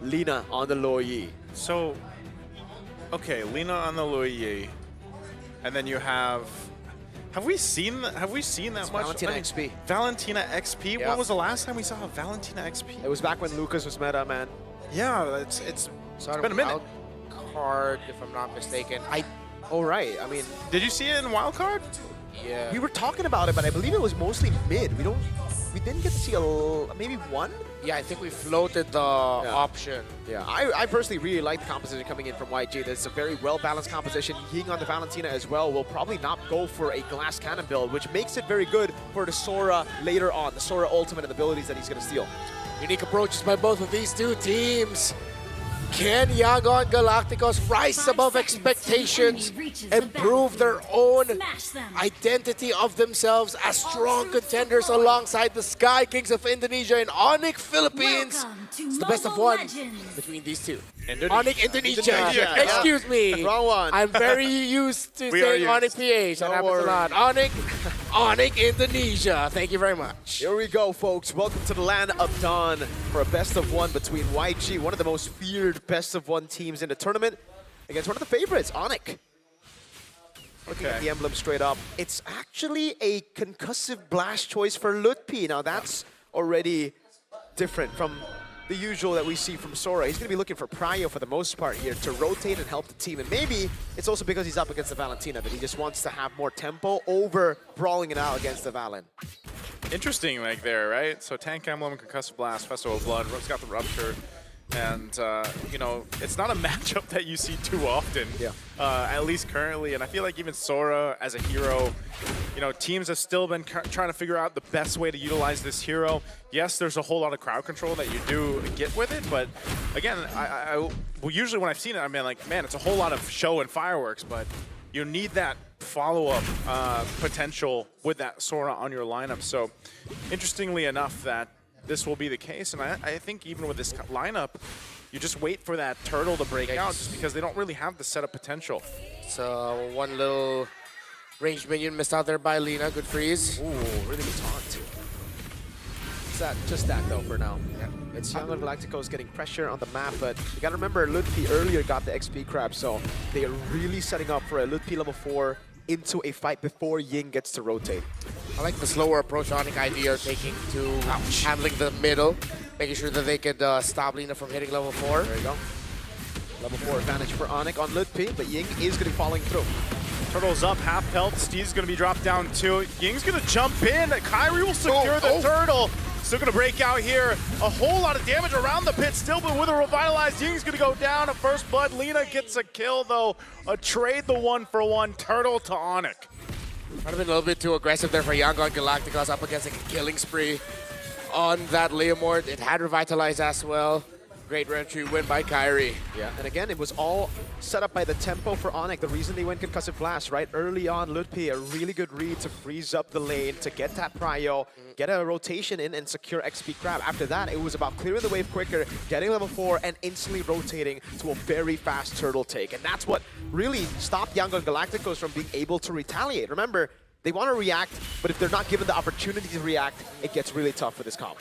Lina on the Luo Yi. So, okay, Lina on the Luo Yi, and then you have we seen that much? Valentina XP. Valentina XP? Yeah. When was the last time we saw a Valentina XP? It was back when Lucas was meta, man. Yeah, it's Sort been a minute. wild card, if I'm not mistaken. Oh, right. I mean, Did you see it in Wildcard? Yeah. we were talking about it, but I believe it was mostly mid. We didn't get to see maybe one. Yeah, I think we floated the option. Yeah, I personally really like the composition coming in from YG. There's a very well-balanced composition. Ying on the Valentina as well will probably not go for a glass cannon build, which makes it very good for the Sora later on, the Sora ultimate and abilities that he's going to steal. Unique approaches by both of these two teams. Can Yangon Galacticos rise above expectations and prove their own identity of themselves as strong contenders alongside the Sky Kings of Indonesia and ONIC Philippines? It's the best of one between these two. ONIC Indonesia. Indonesia. Excuse me. Wrong one. I'm very used to saying ONIC PH. That happens a lot. ONIC Indonesia. Thank you very much. Here we go, folks. Welcome to the land of Dawn for a best of one between YG, one of the most feared best of one teams in the tournament, against one of the favorites, ONIC. Looking at the emblem straight up, it's actually a concussive blast choice for Lutpi. Now that's already different from the usual that we see from Sora. He's going to be looking for Prio for the most part here to rotate and help the team. And maybe it's also because he's up against the Valentina that he just wants to have more tempo over brawling it out against the Valen. Interesting, like there, right? So Tank Emblem, Concussive Blast, Festival of Blood, Rook's got the Rupture. And, you know, it's not a matchup that you see too often, at least currently. And I feel like even Sora as a hero, you know, teams have still been trying to figure out the best way to utilize this hero. Yes, there's a whole lot of crowd control that you do get with it, but again, well, usually when I've seen it, I've been like, man, it's a whole lot of show and fireworks, but you need that follow-up potential with that Sora on your lineup. So, interestingly enough, that this will be the case, and I think even with this lineup, you just wait for that turtle to break out just because they don't really have the setup potential. So one little ranged minion missed out there by Lina. Good freeze. Ooh, really good taunt. Just that though for now. Yeah. It's Yangon Galacticos getting pressure on the map, but you gotta remember Lutpi earlier got the XP crab, so they are really setting up for a Lutpi level 4 into a fight before Ying gets to rotate. I like the slower approach ONIC ID are taking to handling the middle, making sure that they could stop Lina from hitting level 4. There you go. Level 4 advantage for ONIC on Lutpi, but Ying is going to be following through. Turtle's up, half health. Steve's going to be dropped down too. Ying's going to jump in. Kyrie will secure the turtle. Still going to break out here. A whole lot of damage around the pit still, but with a revitalized, Ying's going to go down at first blood. Lina gets a kill though. A trade the 1-for-1 turtle to ONIC. Might have been a little bit too aggressive there for Yangon Galacticos up against a killing spree on that Leomord. It had revitalized as well. Great entry win by Kyrie. Yeah, and again, it was all set up by the tempo for ONIC. The reason they went Concussive Blast, right? Early on, Lutpi, a really good read to freeze up the lane, to get that prio, get a rotation in, and secure XP grab. After that, it was about clearing the wave quicker, getting level 4, and instantly rotating to a very fast turtle take. And that's what really stopped Yangon Galacticos from being able to retaliate. Remember, they want to react, but if they're not given the opportunity to react, it gets really tough for this comp.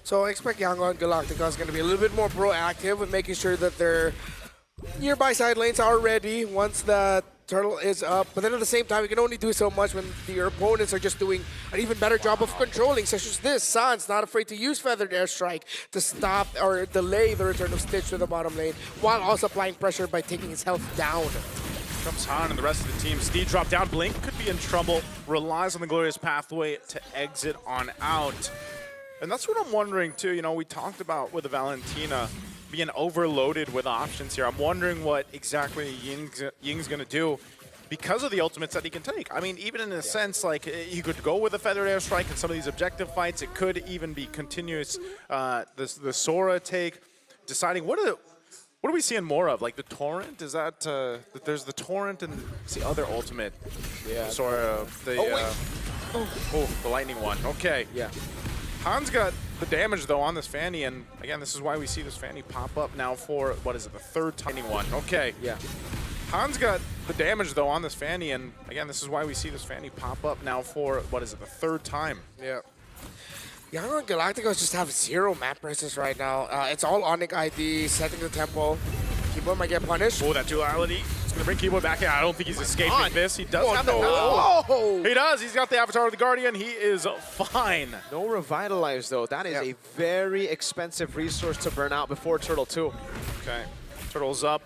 So I expect Yangon Galacticos is going to be a little bit more proactive with making sure that their nearby side lanes are ready once the turtle is up. But then at the same time, you can only do so much when your opponents are just doing an even better job of controlling, such as this. San's not afraid to use Feathered Airstrike to stop or delay the return of Stitch to the bottom lane, while also applying pressure by taking his health down. Comes Han and the rest of the team. Steve dropped down. Blink could be in trouble. Relies on the glorious pathway to exit on out. And that's what I'm wondering too. You know, we talked about with the Valentina being overloaded with options here. I'm wondering what exactly Ying's going to do because of the ultimates that he can take. I mean, even in a sense, like, he could go with a Feathered Airstrike in some of these objective fights. It could even be continuous, the Sora take, deciding what are we seeing more of? Like the Torrent? Is that, there's the Torrent and it's the other ultimate. Yeah. Sora, the lightning one. Okay. Yeah. Han's got the damage, though, on this Fanny, and again, this is why we see this Fanny pop up now for, what is it, the third time? Okay. Yeah. Han's got the damage, though, on this Fanny, and again, this is why we see this Fanny pop up now for, what is it, the third time? Yeah. Yangon Galacticos just have zero map presence right now. It's all ONIC ID, setting the tempo. Keyboard might get punished. Oh, that duality. It's going to bring Keyboard back in. I don't think he's escaping this. He does have no. that. Oh. He does. He's got the Avatar of the Guardian. He is fine. No Revitalize, though. That is a very expensive resource to burn out before Turtle 2. Okay. Turtle's up.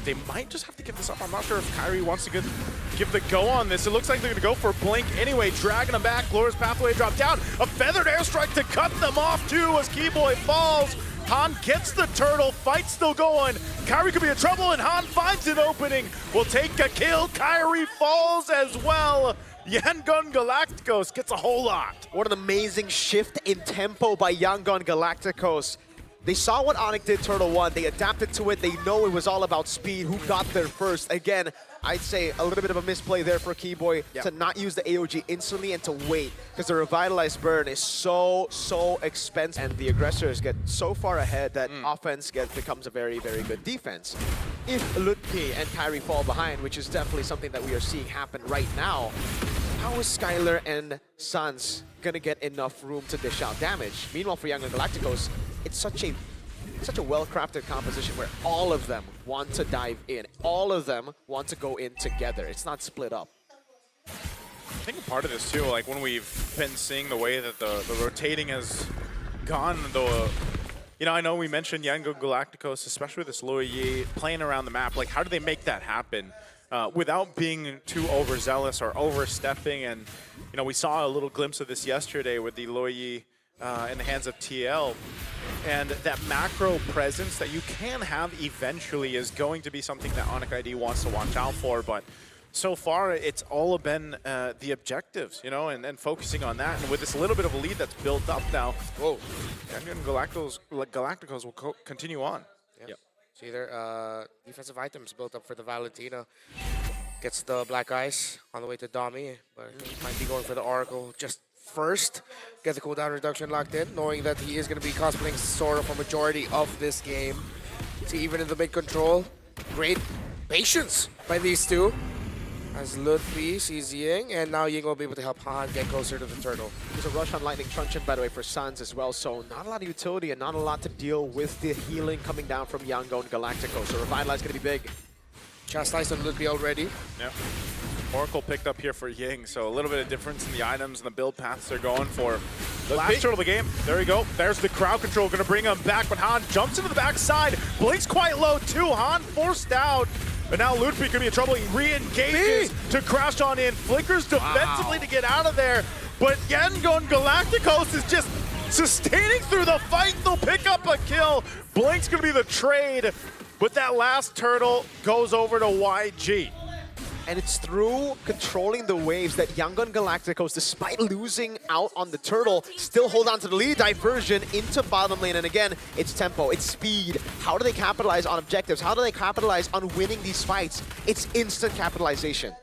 They might just have to give this up. I'm not sure if Kyrie wants to give the go on this. It looks like they're going to go for Blink anyway, dragging him back. Glorious Pathway drop down. A feathered airstrike to cut them off too as Keyboy falls. Han gets the turtle, fight still going. Kyrie could be in trouble and Han finds an opening. Will take a kill. Kyrie falls as well. Yangon Galacticos gets a whole lot. What an amazing shift in tempo by Yangon Galacticos. They saw what ONIC did Turtle 1. They adapted to it. They know it was all about speed. Who got there first? Again, I'd say a little bit of a misplay there for Keyboy to not use the AOG instantly and to wait, because the Revitalized burn is so expensive. And the aggressors get so far ahead that offense becomes a very, very good defense. If Lutpi and Kyrie fall behind, which is definitely something that we are seeing happen right now, how is Skylar and Suns gonna get enough room to dish out damage? Meanwhile, for Yangon Galacticos, it's such a well-crafted composition where all of them want to dive in. All of them want to go in together. It's not split up. I think part of this too, like when we've been seeing the way that the rotating has gone, though, you know, I know we mentioned Yangon Galacticos, especially with this Luo Yi playing around the map. Like, how do they make that happen without being too overzealous or overstepping? And, you know, we saw a little glimpse of this yesterday with the Luo Yi in the hands of TL. And that macro presence that you can have eventually is going to be something that ONIC ID wants to watch out for. But so far, it's all been the objectives, you know, and focusing on that. And with this little bit of a lead that's built up now, Yangon Galacticos will continue on. Yep. See there, defensive items built up for the Valentina. Gets the Black Ice on the way to Dami, but he might be going for the Oracle just first. Get the cooldown reduction locked in, knowing that he is going to be cosplaying Sora for majority of this game. See, even in the mid control, great patience by these two. As Lutfi sees Ying, and now Ying will be able to help Han get closer to the turtle. There's a rush on Lightning Truncheon, by the way, for Suns as well, so not a lot of utility and not a lot to deal with the healing coming down from Yangon Galacticos. So Revitalize going to be big. Chastised on Lutfi already. Yep. Oracle picked up here for Ying, so a little bit of difference in the items and the build paths they're going for. The last turtle of the game, there we go. There's the crowd control, gonna bring him back, but Han jumps into the backside. Blink's quite low too, Han forced out. But now Lutfi could be in trouble. He re-engages to crash on in. Flickers defensively to get out of there. But Yangon Galacticos is just sustaining through the fight. They'll pick up a kill. Blink's gonna be the trade. But that last turtle goes over to YG. And it's through controlling the waves that Yangon Galacticos, despite losing out on the turtle, still hold on to the lead. Diversion into bottom lane. And again, it's tempo, it's speed. How do they capitalize on objectives? How do they capitalize on winning these fights? It's instant capitalization.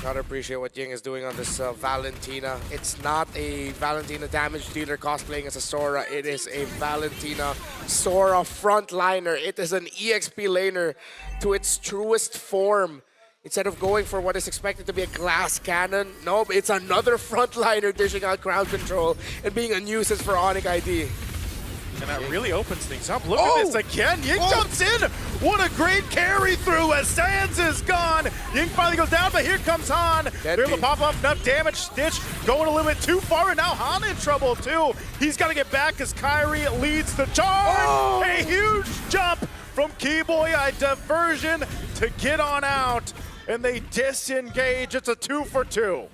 Gotta appreciate what Ying is doing on this Valentina. It's not a Valentina damage dealer cosplaying as a Sora. It is a Valentina Sora frontliner. It is an EXP laner to its truest form. Instead of going for what is expected to be a glass cannon, nope, it's another frontliner dishing out crowd control and being a nuisance for ONIC ID. And that really opens things up. Look at this again. Ying jumps in. What a great carry through as Sans is gone. Ying finally goes down, but here comes Han. They're able to pop up enough damage. Stitch going a little bit too far, and now Han in trouble too. He's got to get back as Kyrie leads the charge. A huge jump from Keyboy, a diversion to get on out. And they disengage. It's a 2-for-2.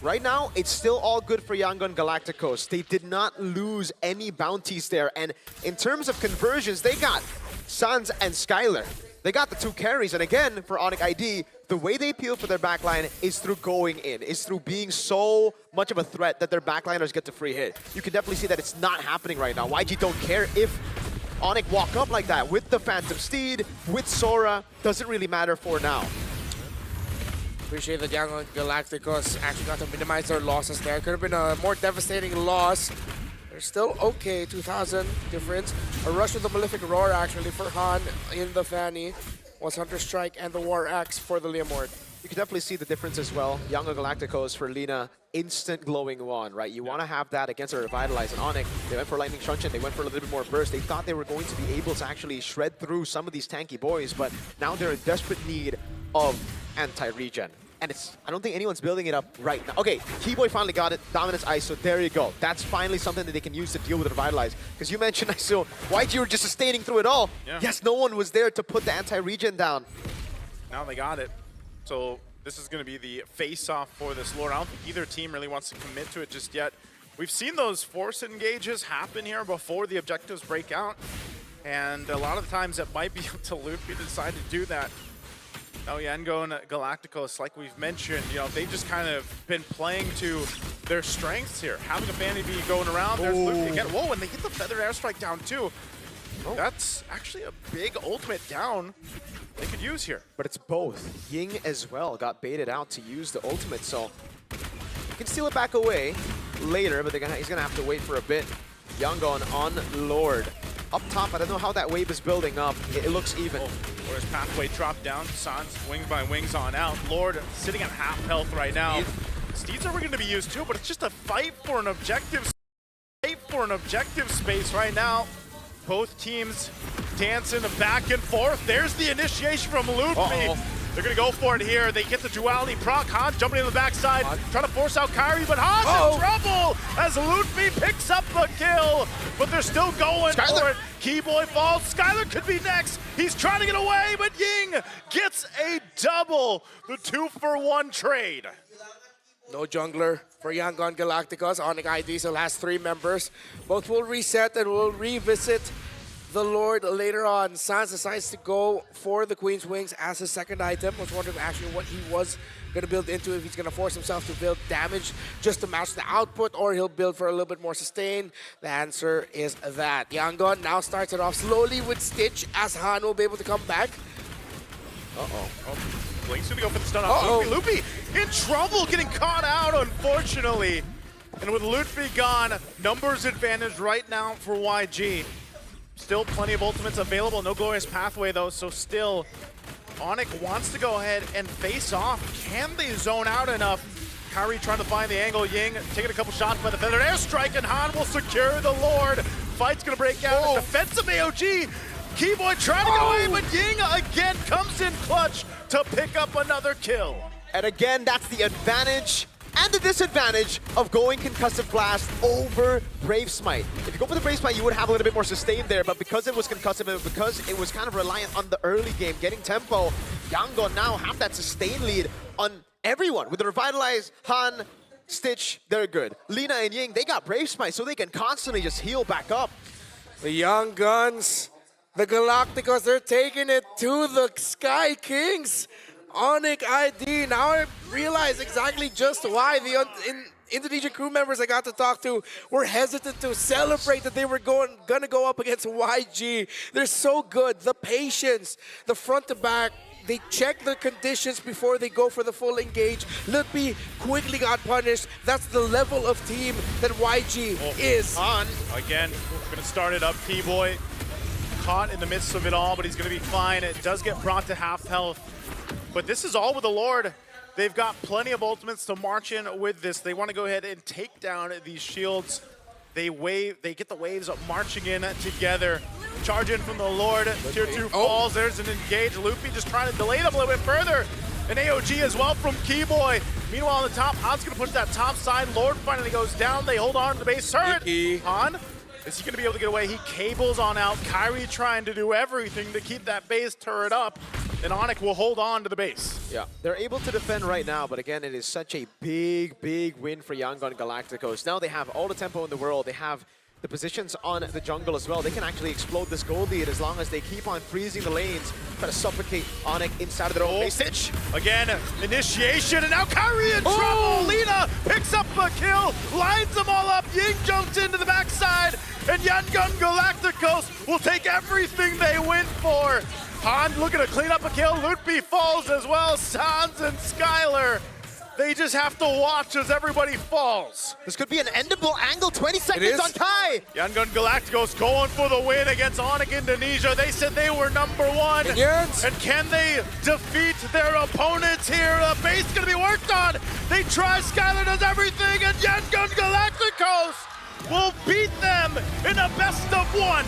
Right now, it's still all good for Yangon Galacticos. They did not lose any bounties there. And in terms of conversions, they got Suns and Skylar. They got the two carries. And again, for ONIC ID, the way they appeal for their backline is through going in, is through being so much of a threat that their backliners get the free hit. You can definitely see that it's not happening right now. YG don't care if ONIC walk up like that with the Phantom Steed, with Sora. Doesn't really matter for now. Appreciate that Yangon Galacticos actually got to minimize their losses there. Could have been a more devastating loss. They're still okay, 2,000 difference. A rush with the Malefic Roar actually for Han in the Fanny. Was Hunter Strike and the War Axe for the Leomord. You can definitely see the difference as well. Young Galacticos for Lina, instant glowing wand, right? You want to have that against a Revitalize. And ONIC, they went for Lightning Truncheon, they went for a little bit more burst. They thought they were going to be able to actually shred through some of these tanky boys, but now they're in desperate need of anti-regen. And I don't think anyone's building it up right now. Okay, Keyboy finally got it. Dominance Ice, so there you go. That's finally something that they can use to deal with Revitalize. Because you mentioned, I saw YG were just sustaining through it all. Yeah. Yes, no one was there to put the anti-regen down. Now they got it. So this is going to be the face-off for this Lord. I don't think either team really wants to commit to it just yet. We've seen those force engages happen here before the objectives break out. And a lot of the times it might be up to Luffy to decide to do that. Now Yango and Galacticos, like we've mentioned, you know, they just kind of been playing to their strengths here. Having a Fanny B going around, there's Luffy again. Whoa, and they get the Feathered Airstrike down too. Oh. That's actually a big ultimate down they could use here. But it's both. Ying as well got baited out to use the ultimate, so you can steal it back away later, but he's gonna have to wait for a bit. Yangon on Lord. Up top, I don't know how that wave is building up. It looks even. Where's Pathway dropped down? Sans wings by wings on out. Lord sitting at half health right now. Steeds are going to be used too, but it's just a fight for an objective. Space right now. Both teams dancing back and forth. There's the initiation from Luffy. They're going to go for it here. They get the duality proc. Han jumping in the backside, trying to force out Kyrie, but Han's in trouble as Luffy picks up the kill. But they're still going for it. Keyboy falls. Skylar could be next. He's trying to get away, but Ying gets a double. The 2-for-1 trade. No jungler for Yangon Galacticos. ONIC ID still has 3 members. Both will reset and will revisit the Lord later on. Sans decides to go for the Queen's Wings as his second item. I was wondering actually what he was going to build into, if he's going to force himself to build damage just to match the output, or he'll build for a little bit more sustain. The answer is that. Yangon now starts it off slowly with Stitch as Han will be able to come back. Blink's gonna go for the stun off Luffy. In trouble, getting caught out, unfortunately. And with Luffy gone, numbers advantage right now for YG. Still plenty of ultimates available. No glorious pathway though, so still ONIC wants to go ahead and face off. Can they zone out enough? Kyrie trying to find the angle. Ying taking a couple shots by the Feathered Airstrike, and Han will secure the Lord. Fight's gonna break out. Defensive AOG. Keyboy trying to get away, but Ying again comes in clutch to pick up another kill. And again, that's the advantage and the disadvantage of going Concussive Blast over Brave Smite. If you go for the Brave Smite, you would have a little bit more sustain there, but because it was concussive and because it was kind of reliant on the early game, getting tempo, Yangon now have that sustain lead on everyone. With the Revitalize, Han, Stitch, they're good. Lina and Ying, they got Brave Smite, so they can constantly just heal back up. The Young Guns, the Galacticos, they're taking it to the Sky Kings. ONIC ID, now I realize exactly just why the Indonesian crew members I got to talk to were hesitant to celebrate that they were gonna go up against YG. They're so good. The patience, the front to back, they check the conditions before they go for the full engage. Lippy quickly got punished. That's the level of team that YG is. On again, gonna start it up. Keyboy caught in the midst of it all, but he's gonna be fine. It does get brought to half health. But this is all with the Lord. They've got plenty of ultimates to march in with this. They want to go ahead and take down these shields. They get the waves up marching in together. Charge in from the Lord. Tier 2 falls. There's an engage. Luffy just trying to delay them a little bit further. An AOG as well from Keyboy. Meanwhile, on the top, Han's going to push that top side. Lord finally goes down. They hold on to the base turret. Han, is he going to be able to get away? He cables on out. Kyrie trying to do everything to keep that base turret up. And ONIC will hold on to the base. Yeah, they're able to defend right now, but again, it is such a big, big win for Yangon Galacticos. Now they have all the tempo in the world. They have the positions on the jungle as well. They can actually explode this gold lead as long as they keep on freezing the lanes, try to suffocate ONIC inside of their own base. Stitch. Again, initiation, and now Kyrie in trouble. Lina picks up a kill, lines them all up. Ying jumps into the backside, and Yangon Galacticos will take everything they went for. Han looking to clean up a kill. Luffy falls as well. Sans and Skylar They just have to watch as everybody falls. This could be an endable angle. 20 seconds is. on Kai. Yangon Galacticos going for the win against ONIC Indonesia. They said they were #1. Yes. And can they defeat their opponents here? The base gonna be worked on. They try, Skylar does everything, and Yangon Galacticos will beat them in a best of 1.